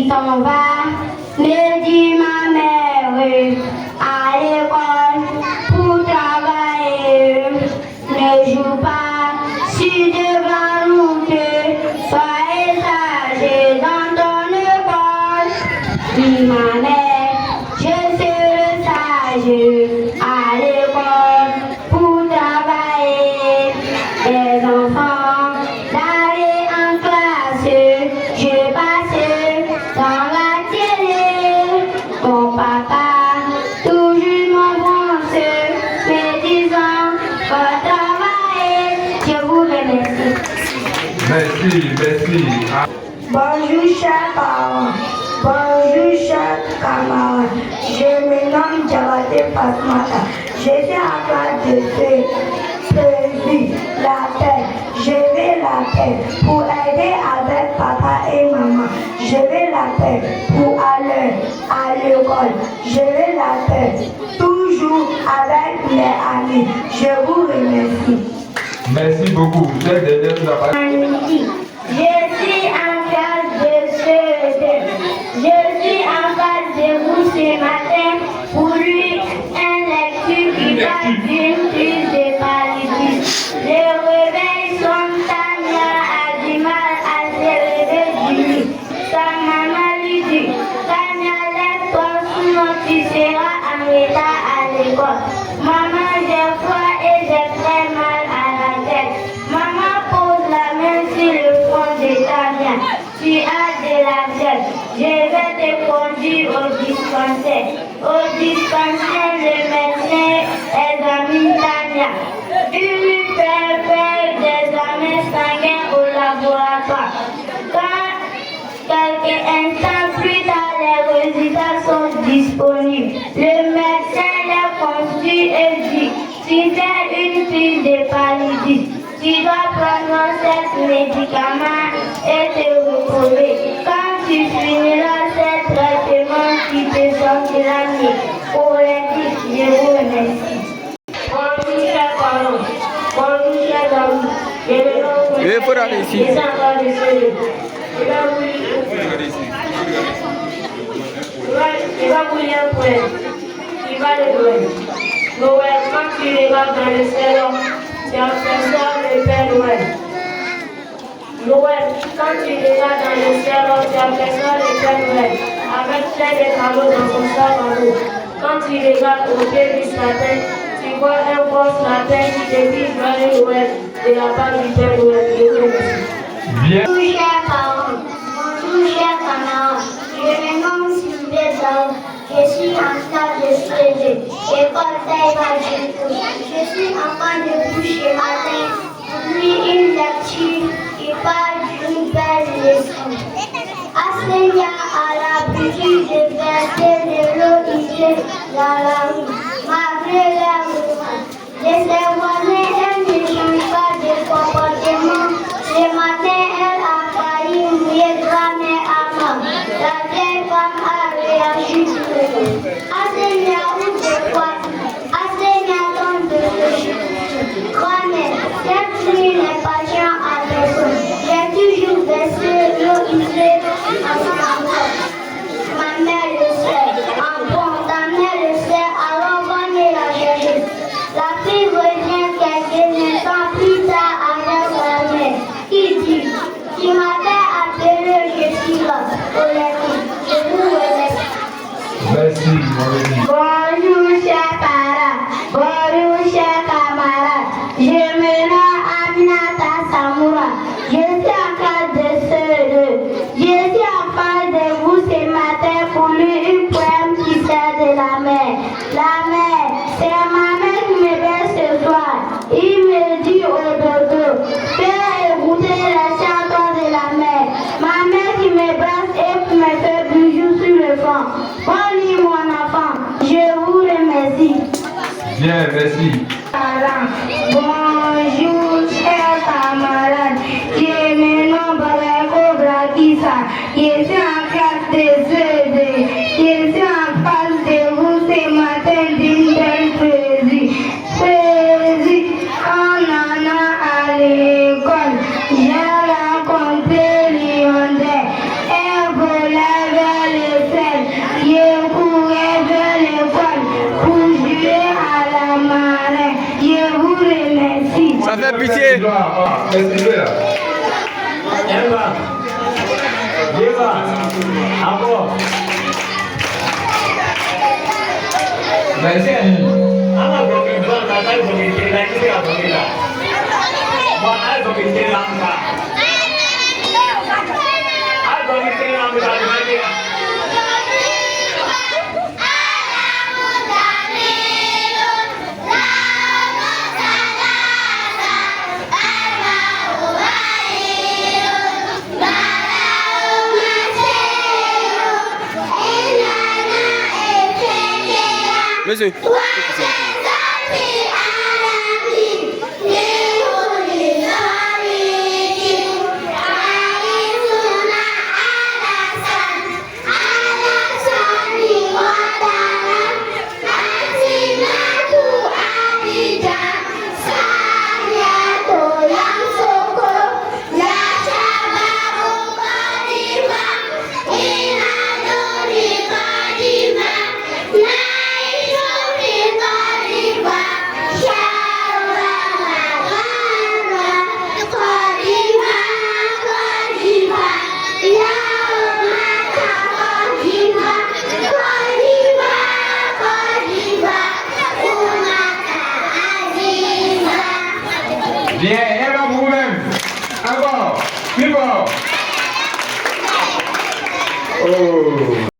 s'en va, me dit ma mère, à l'école pour travailler. Ne joue pas sur de grandes routes, soyez sage dans ton école. Dit ma mère, je serai sage à l'école pour travailler. Les enfants d'aller en classe, je passe dans la télé. Mon papa, toujours mon France, me disant faut travailler. Je vous remercie. Merci. Bonjour chers parents, bonjour chers camarades. Je me nomme Diabaté Pasmata. Je suis en classe de prévu la paix. Je vais la paix pour aider avec papa et maman. Je vais la paix pour aller à l'école. Je vais la paix toujours avec mes amis. Je vous remercie. Merci beaucoup. Je suis en classe de CE2. Je suis en face de vous ce matin pour lui un lecture qui parle d'une crise de paralysie. Le réveil son Tania a du mal à se lever du lit. Sa maman lui dit, Tania, lève-toi, sinon tu seras en état à l'école. Maman, j'ai froid et j'ai très mal à la tête. Maman pose la main sur le front de Tania. Tu as de la tête. Je vais te conduire au dispensaire. Au dispensaire, le médecin examine Tania. Il lui fait faire des examens sanguins au laboratoire. Quand quelques instants plus tard, les résultats sont disponibles. Le médecin les consulte et dit, tu fais une crise de paralysie. Tu dois prendre cet médicament et te reposer. Quand tu finiras ce traitement, tu te sentiras mieux. Pour les je vous remercie. Bonjour chers parents, bonjour chers amis. Je me nomme Il faut aller ici. Je suis en train de se il va vous lire un poème. Il va le Noël. Noël, quand tu regardes dans le salon, tu aperçois le Père Noël. Noël, quand tu regardes dans le salon, tu aperçois le Père Noël avec plein de cadeaux dans son sac en eau. Quand tu regardes au pied du sapin, tu vois un beau sapin qui te dit joyeux Noël de la part du Père Noël. Bien. Bonjour chers parents, bonjour chers camarades, je me nomme Sylvie Zao, je suis en classe de CG, école Taïwan. Je suis en train de vous ce matin pour lire une lecture qui parle d'une belle leçon. Enseignant a l'habitude de verser de l'eau usée dans la rue, malgré la rumeur. De ses voisins, elle ne change pas de comportement. Ce matin, elle a failli mouiller grand-mère Amma. La vieille femme a réagi sur le coup. Enseignant ou de quoi? Enseignant tombe de ce grand-mère, cette nuit n'est pas chiant à personne. J'ai toujours versé l'eau usée à son enfant. Ma mère le sait. En bon, ta mère le sait, alors venez la chercher. La fille revient quelques instants plus tard avec sa mère. Il dit, tu m'avais appelé, je suis là. Je vous remercie. Merci, mon ami. Bonjour chers parents, bonjour chers camarades. Je me nomme Aminata Samoura. Je suis en classe de CE2. Je suis en face de vous ce matin pour lire une poème qui sert de la mer. La mer, c'est ma mère qui me baisse ce soir. Il me dit au dodo, fais écouter les chanteurs de la mer. Ma mère qui me brasse et qui me fait bijou sur le front. Bonne nuit mon enfant, je vous remercie. Bien, merci. Bonjour chers camarades, je me nomme Barako Brakissa, je suis en classe de CE2, je suis en face de vous ce matin d'une belle poésie. Poésie, on en a à l'école, j'ai rencontré Lyondais, elle volait Héritier. Merci, là. Eva. Eva. Encore. Merci, Annie. Ana broken down na kai broken ke na kike a broken da. Ba ai broken ke na ka. Ai broken ke na ka da ke. Monsieur.